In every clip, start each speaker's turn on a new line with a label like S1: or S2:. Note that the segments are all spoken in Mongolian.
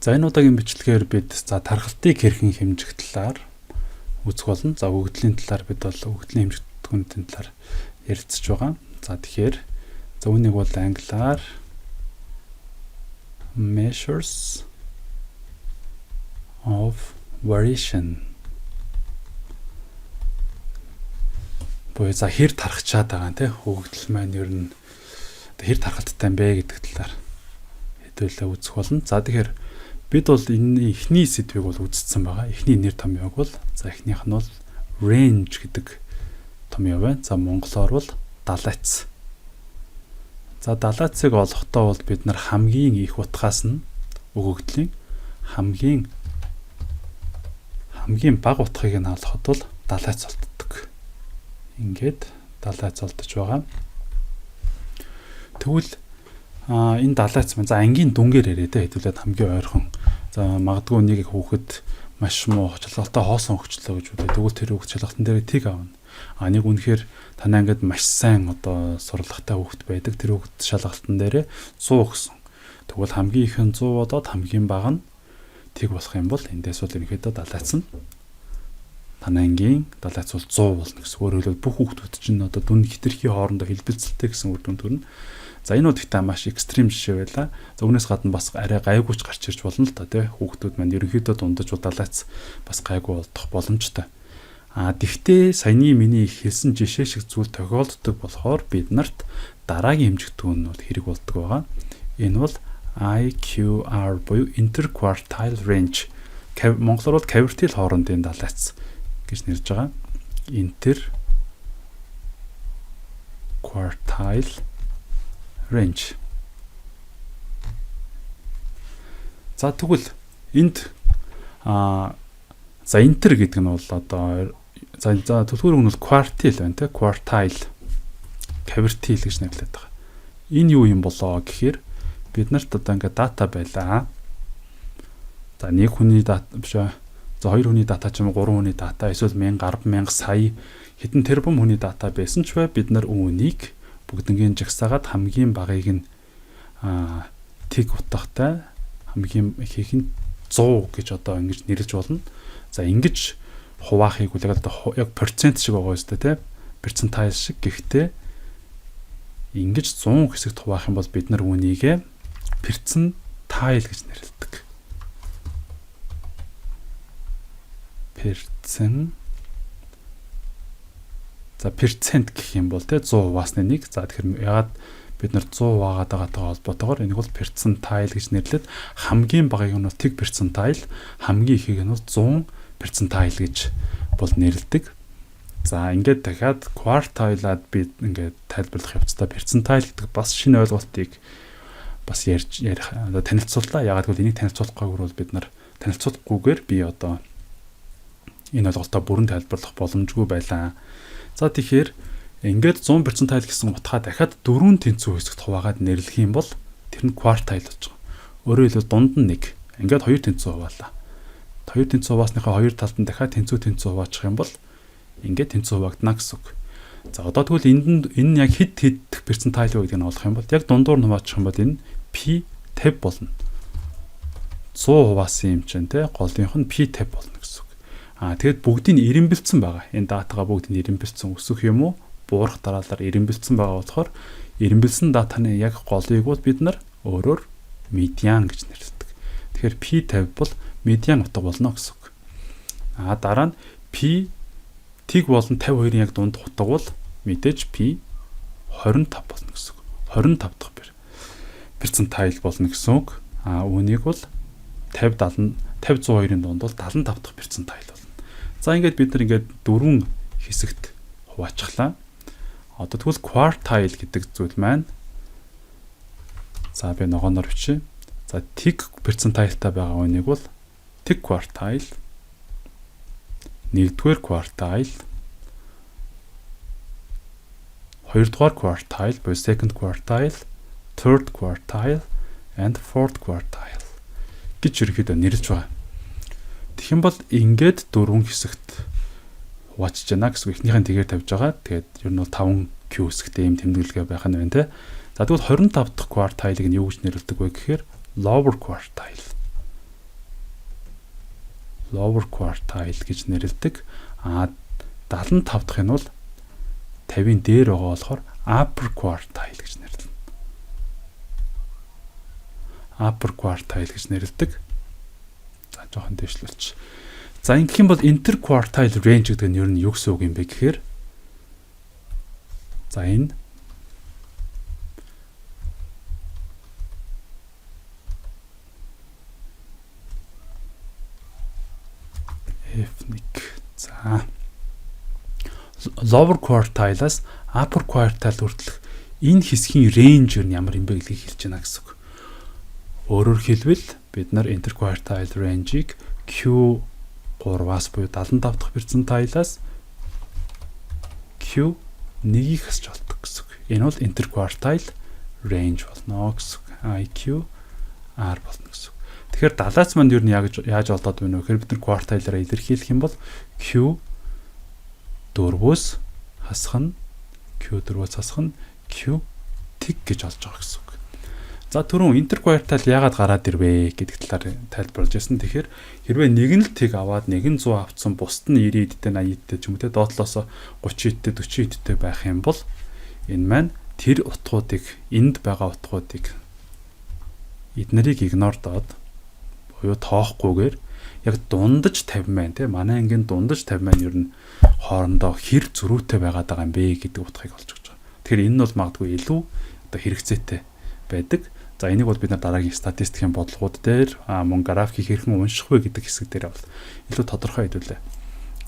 S1: За энэ удаагийн бичлэгээр бид тархалтыг хэрхэн хэмжих талаар үзэх болно. За өгөгдлийн талаар бид бол өгөгдлийн хэмжих түвшиний талаар ярилцж байгаа. За тэгэхээр үүнийг бол англиар measures of variation буюу за хэр тархачаад байгаа нэ өгөгдөл маань ер нь хэр тархалттай юм бэ гэдэг талаар хэдүүлээ үзэх болно. За тэгэхээр бид бол энэ эхний сэдвийг бол үзсэн байгаа. Эхний нэр томьёог бол за эхнийх нь бол range гэдэг томьёо байна. За монголоор бол далайц. За далайцыг олохдоо бол бид нар хамгийн их утгаас нь өгөгдлийн хамгийн бага утгыг нь олоход бол далайц олддог. Ингээд далайц олдож байгаа. Тэгвэл энэ далайц маань за ангийн дүнгээр яриад хэдүүлээд хамгийн ойрхон. За магадгүй нэг их хүүхэд маш муу чалгалтай хоосон өгчлөө гэж бодё. Тэгвэл тэр хүүхэд чалгалтан дээр тийг авна. Нэг үнэхээр танаа ингээд маш сайн одоо сурлагатай хүүхэд байдаг. Тэр хүүхэд шалгалтан дээр 100 өгсөн. Тэгвэл хамгийн их нь 100 бодоод хамгийн бага нь тийг болох юм бол эндээс бол ерөнхийдөө далайц нь танаа ангийн далайц бол 100 болно гэсэн. Өөрөөр хэлбэл бүх хүүхдүүд чинь одоо дүн хитрхи хоорондоо хэлбэлцэлтэй гэсэн үр дүн төрнө. За энэ удаагтаа маш экстрим жишээ байлаа. За үүнээс гадна бас арай гайгүйч гарч ирж болно л та тий. Хүүхдүүд маань ерөнхийдөө дундаж далайц бас гайгүй болдох боломжтой. Тэгвэл саяны миний хэлсэн жишээ шиг зүйл тохиолддог болохоор бид нарт дараагийн хэмжих түвшин бол хэрэг болдог байгаа. Энэ бол IQR буюу interquartile range. Монголоор бол квартил хоорондын далайц гэж нэрлэж байгаа. Interquartile range. За тэгвэл энд за интер гэдэг нь бол одоо за төлхөр нь бол quartile байна те quartile квартил гэж нэрлэдэг байгаа. Энэ юу юм болоо гэхээр бид нарт одоо ингээд дата байлаа. За нэг хүний дата биш ээ. За хоёр хүний дата ч юм уу, гурван хүний дата, эсвэл 1000, 100000 сая хэдэн тэрбум хүний дата байсан ч бай бид нар үүнийг бүгднгийн жагсаагаад хамгийн багыг нь тиг утгатай хамгийн ихийг нь 100 гэж одоо ингэж нэрлэж болно. За ингэж хуваахыг үл яг процент шиг байгаа юм шүү дээ, перцентайл шиг. Гэхдээ ингэж 100 хэсэгт хуваах юм бол бид нар үүнийг перцентайл гэж нэрлэдэг. За перцент гэх юм бол те 100 хуваасны нэг. За тэгэхээр ягаад бид нар 100 хуваагаад байгаатай холбоотойгоор энийг бол перцентайл гэж нэрлээд хамгийн багыг нь бол тэг перцентайл, хамгийн ихийг нь бол 100 перцентайл гэж бол нэрлэдэг. За ингээд дахиад квартайлаад бид ингээд тайлбарлах явцдаа перцентайл гэдэг бас шинэ ойлголтыг бас ярьж танилцууллаа. Ягаад гэвэл энийг танилцуулахгүйгээр бол бид нар танилцуулахгүйгээр би одоо энэ ойлголтоо бүрэн тайлбарлах боломжгүй байлаа. За тэгэхээр ингээд 100% тайл гэсэн утгаа дахиад 4 тэнцүү хэсэгт хуваагаад нэрлэх юм бол тэр нь квартайл болж байгаа. Өөрөөр хэлбэл дунд нь 1. Ингээд 2 тэнцүү хуваалаа. 2 тэнцүү хуваасныхаа хоёр талд нь дахиад тэнцүү хуваачих юм бол ингээд тэнцүү хуваагдана гэсэн үг. За одоо тэгвэл энэ нь яг хэд перцентайл вэ гэдгийг нь олох юм бол яг дундуур нь хуваачих юм бол энэ P50 болно. 100 хуваасан юм чинь те голынх нь P50 болно гэсэн үг. Тэгэд бүгдийг ирэмбэлцсэн байгаа. Энэ датагаа бүгдийг ирэмбэлцсэн өсөх юм уу? Буурах дараалал ирэмбэлцсэн байгаа болохоор ирэмбэлсэн датаны яг голыг бол бид нар өөрөөр медиан гэж нэрлэдэг. Тэгэхээр P50 бол медиан утга болно гэсэн үг. Дараа нь P тэг болон 52-ын яг дунд утга бол мэдээж P25 болно гэсэн үг. 25 дахь перцентайл болно гэсэн үг. Үүнийг бол 50 102-ын дунд бол 75 дахь перцентайл болно. За ингээд бид нар ингээд 4 хэсэгт хуваачихлаа. Одоо тэгвэл квартайл гэдэг зүйл маань за би ногооноор бичье. За тэг перцентайлтай байгаа үнийг бол тэг квартайл, нэгдүгээр квартайл, хоёрдугаар квартайл буюу second quartile, third quartile and fourth quartile гэж ерөөхдөө нэрлэж байгаа. Тэгэх юм бол ингээд 4 хэсэгт хуваачж байна гэсэн ихнийхэн тэгээр тавьж байгаа. Тэгээд ер нь бол 5Q хэсэгтэй юм тэмдэглэгээ байх нь байна те. За тэгвэл 25 дахь квартайлыг нь юу гэж нэрлэдэг вэ гэхээр lower quartile. lower quartile гэж нэрлэдэг. 75 дахь нь бол 50-ийн дээр байгаа болохоор upper quartile гэж нэрлэнэ. Upper quartile гэж нэрлэдэг. За жоохон дэвшлүүлчих. За ингэх юм бол interquartile range гэдэг нь ер нь юу гэсэн үг юм бэ гэхээр за энэ F1 за lower quartile-аас upper quartile хүртэлх энэ хэсгийн range нь ямар юм бэ гэдгийг хэлж байна гэсэн үг. Өөрөөр хэлбэл бид нар interquartile range-ийг Q3-аас буюу 75 дахь перцентайлаас Q1-ийг хасч болдог гэсэн үг. Энэ бол interquartile range болно гэсэн үг. IQ R болно гэсэн үг. Тэгэхээр далайц манд юу нь яаж олдоод байна вэ гэхээр бид нар quartile-аараа илэрхийлэх юм бол Q4-өөс хасах нь Q4-өөс хасах нь Q-тэг гэж олж байгаа гэсэн үг. За түрүүн interquartile яагаад гараад ирвэ гэдэг талаар тайлбарлаж байсан. Тэгэхээр хэрвээ нэг нь л тэг аваад нэг нь 100 авцсан бусд нь 90 эдтэй 80 эдтэй ч юм уу те доотлоосоо 30 эдтэй 40 эдтэй байх юм бол энэ маань тэр утгуудыг энд байгаа утгуудыг эднэрийг игнор доод буюу тоохгүйгээр яг дундаж 50 маань те манай ангийн дундаж 50 маань ер нь хоорондоо хэр зөрүүтэй байгаад байгаа юм бэ гэдэг утгыг олж өгч байгаа. Тэгэхээр энэ нь бол магадгүй илүү одоо хэрэгцээтэй байдаг. За энийг бол бид нар дараагийн статистикийн бодлогууд дээр мөн графикийг хэрхэн унших вэ гэдэг хэсэг дээр бол илүү тодорхой хэдүүлээ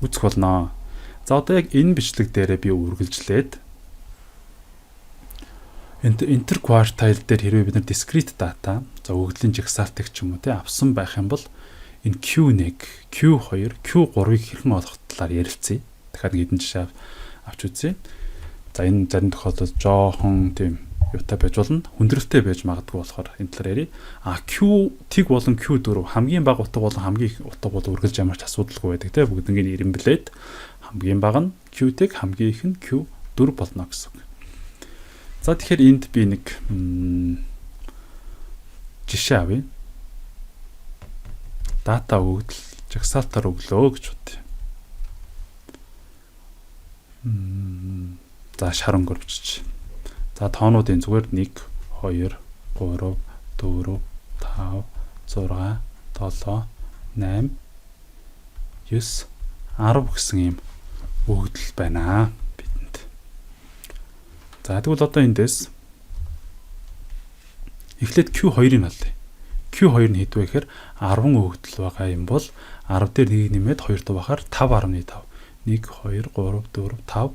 S1: үзэх болно. За одоо яг энэ бичлэг дээрээ би үргэлжлээд interquartile дээр хэрвээ бид нар discrete data за өгөгдлийн жагсаалтыг ч юм уу те авсан байх юм бол энэ Q1, Q2, Q3-ыг хэрхэн олох талаар ярилцъя. Дахиад нэгэн жишээ авч үзье. За энэ зарим тохиолдолд жоохон тийм юутай байж болно. Хүндрэлтэй байж магадгүй болохоор энэ талаар ярив. Q-тэг болон Q4 хамгийн бага утга болон хамгийн их утга бол үргэлж ямарч асуудалгүй байдаг те бүгднийг ирэмблээд хамгийн бага нь Q-тэг хамгийн их нь Q4 болно гэсэн үг. За тэгэхээр энд би нэг жишээ авъя. Дата өгдөл жагсаалтаар өглөө гэж бодъё. За шаран гөрвчч. За тоонуудын зүгээр 1 2 3 4 5 6 7 8 9 10 гэсэн ийм өгдөл байна бидэнд. За тэгвэл одоо эндээс эхлээд Q2-ыг алъя. Q2 нь хэд вэ гэхээр 10 өгдөл байгаа юм бол 10 дээр 1 нэмээд 2 дубахаар 5.5. 1 2 3 4 5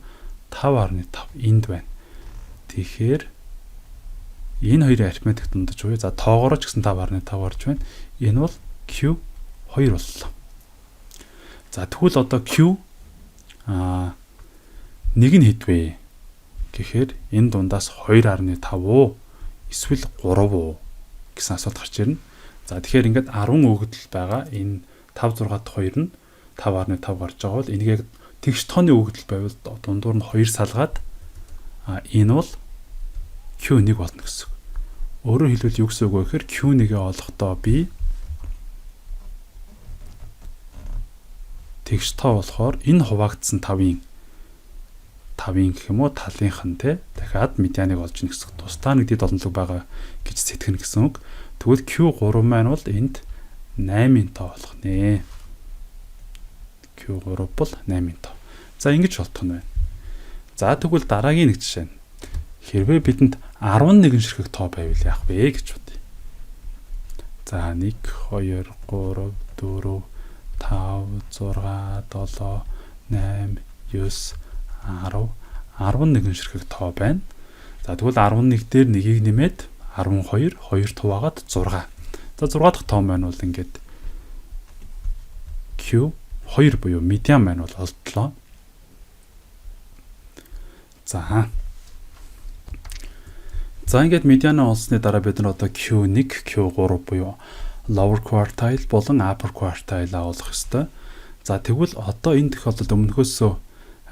S1: 5.5 энд байна. Тэгэхээр энэ хоёрын арифметик дундаж буюу за тоогоороо ч гэсэн 5.5 орж байна. Энэ бол Q2 боллоо. За тэгвэл одоо Q нэг нь хэд вэ гэхээр энэ дундаас 2.5 уу эсвэл 3 уу гэсэн асуулт гарч ирнэ. За тэгэхээр ингээд 10 өгдөл байгаа. Энэ 5 6 дахь 2 нь 5.5 гарч байгаа бол энийг яг тэгш тооны өгдөл байвал дундуур нь 2 салгаад энэ бол Q1 болно гэсэн. Өөрөөр хэлбэл юу гэсэн үг вэ гэхээр Q1-гээ олохдоо би тэгш тоо болохоор энэ хуваагдсан 5-ын гэх юм уу талынх нь те дахиад медианыг олж ийн гэсэн. Тусдаа нэг дэд олонлог байгаа гэж сэтгэнэ гэсэн үг. Тэгвэл Q3 маань бол энд 8-ын тоо болох нэ. Q3 бол 8-ын тоо. За ингэж болтох нь байна. За тэгвэл дараагийн нэг жишээ нь хэрвээ бидэнд 11 ширхэг тоо байвал яах вэ гэж бодъё. За 1 2 3 4 5 6 7 8 9 10 11 ширхэг тоо байна. За тэгвэл 11 дээр нэгийг нэмээд 12 2 туваагаад 6. За 6 дахь тоо маань бол ингээд Q2 буюу медиан маань бол олдлоо. За ингээд медианаа олсны дараа бид нар одоо Q1, Q3 буюу lower quartile болон upper quartile олох ёстой. За тэгвэл одоо энэ тохиолдолд өмнөхөөсөө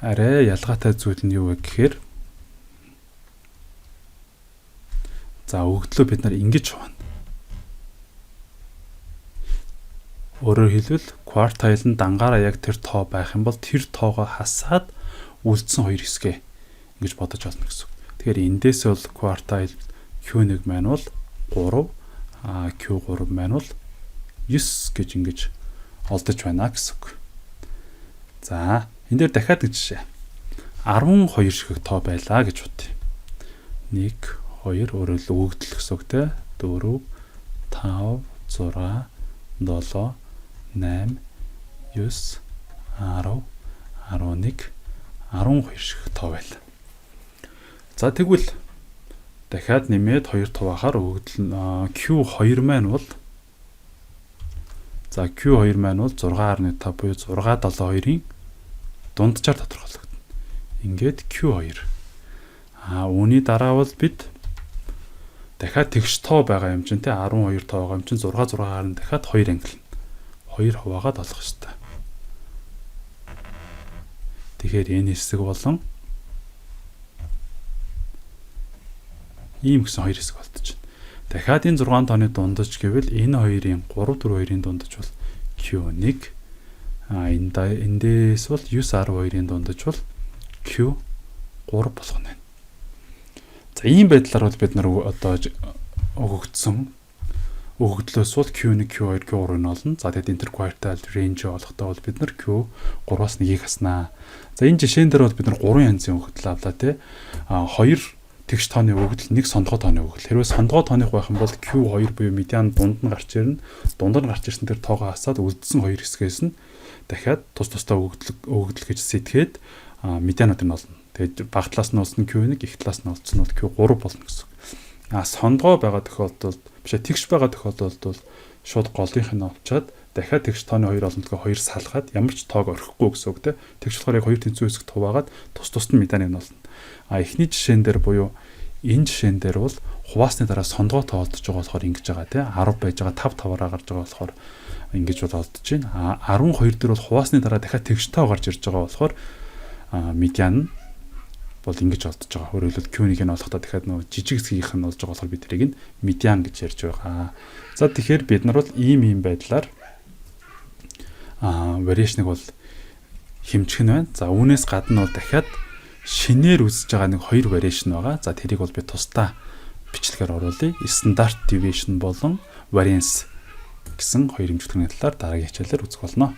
S1: арай ялгаатай зүйл нь юу вэ гэхээр за өгдлөө бид нар ингэж хуваана. Өөрөөр хэлбэл квартайл нь дангаараа яг тэр тоо байх юм бол тэр тоогоо хасаад үлдсэн хоёр хэсгээ ингэж бодож олно гэсэн. Тэгэхээр эндээс бол квартайл Q1 маань бол 3, Q3 маань бол 9 гэж ингэж олдож байна гэсэн үг. За, энэ дээр дахиад нэг жишээ. 12 шиг тоо байлаа гэж бодъё. 1, 2 өөрөөр өгөгдөл гэсэн үг те. 4, 5, 6, 7, 8, 9, 10, 11, 12 шиг тоо байлаа. За тэгвэл дахиад нэмээд 2 туваахаар өгөгдөл Q2 маань бол Q2 маань бол 6.5 буюу 672-ийн дунджаар тодорхойлогдно. Ингээд Q2. Үүний дараа бол бид дахиад тэгш тоо байгаа юм чинь те 12 тоо байгаа юм чинь 6-6-аар нь дахиад 2 ангилна. 2 хуваагаад олох ёстой. Тэгэхээр энэ хэсэг болон ийм гэсэн хоёр хэсэг болтож байна. Дахиад энэ 6 тооны дундаж гэвэл энэ хоёрын 3-4-2-ын дундаж бол Q1. Эндээс бол 9-12-ын дундаж бол Q3 болох нь. За ийм байдлаар бол бид нар одоо өгөгдлөөс бол Q1, Q2, Q3 нь олно. За тэгээд interquartile range олохдоо бол бид нар Q3-аас нэгийг хаснаа. За энэ жишээн дээр бол бид нар 3 янзын өгөгдөл авлаа тий. 2 тэгш тооны өгөгдөл, 1 сондгоо тооны өгөгдөл. Хэрвээ сондгоо тооных байх юм бол Q2 буюу медиан дунд нь гарч ирнэ. Дунд нь гарч ирсэн тэр тоогоо хасаад үлдсэн хоёр хэсгээс нь дахиад тусдаа өгөгдөл гэж сэтгээд медианууд нь олно. Тэгээд бага талаас нь олсон Q1, их талаас нь олсон бол Q3 болно гэсэн. Сондгоо байгаа тохиолдолд тэгш байгаа тохиолдолд бол шууд голынх нь авчаад дахиад тэгш тооны хоёр олонтгоо хоёр салгаад ямар ч тоог орхихгүй гэсэн үг те. Тэгш болохоор яг хоёр тэнцүү хэсэг хуваагаад тусд нь медианыг нь олно. Эхний жишээн дээр буюу энэ жишээн дээр бол хуваасны дараа сондгоо тоолдож байгаа болохоор ингэж байгаа те 10 байж байгаа 5-5-аараа гарч байгаа болохоор ингэж бол олдож байна. 12 дээр бол хуваасны дараа дахиад тэгш тоо гарч ирж байгаа болохоор медиан бол ингэж олдож байгаа. Өөрөөр хэлбэл Q1-ийг нь олохдоо дахиад нөгөө жижиг хэсгийнх нь олж байгаа болохоор бид тэрийг нь медиан гэж ярьж байгаа. За тэгэхээр бид нар бол ийм байдлаар variation-ыг бол хэмжих нь байна. За үүнээс гадна бол дахиад шинээр үзэж байгаа нэг хоёр variation байгаа. За тэрийг бол би тусдаа бичлэгээр оруулъя. Standard deviation болон variance гэсэн хоёр хэмжигдэхүүний талаар дараагийн хичээлээр үзэх болно.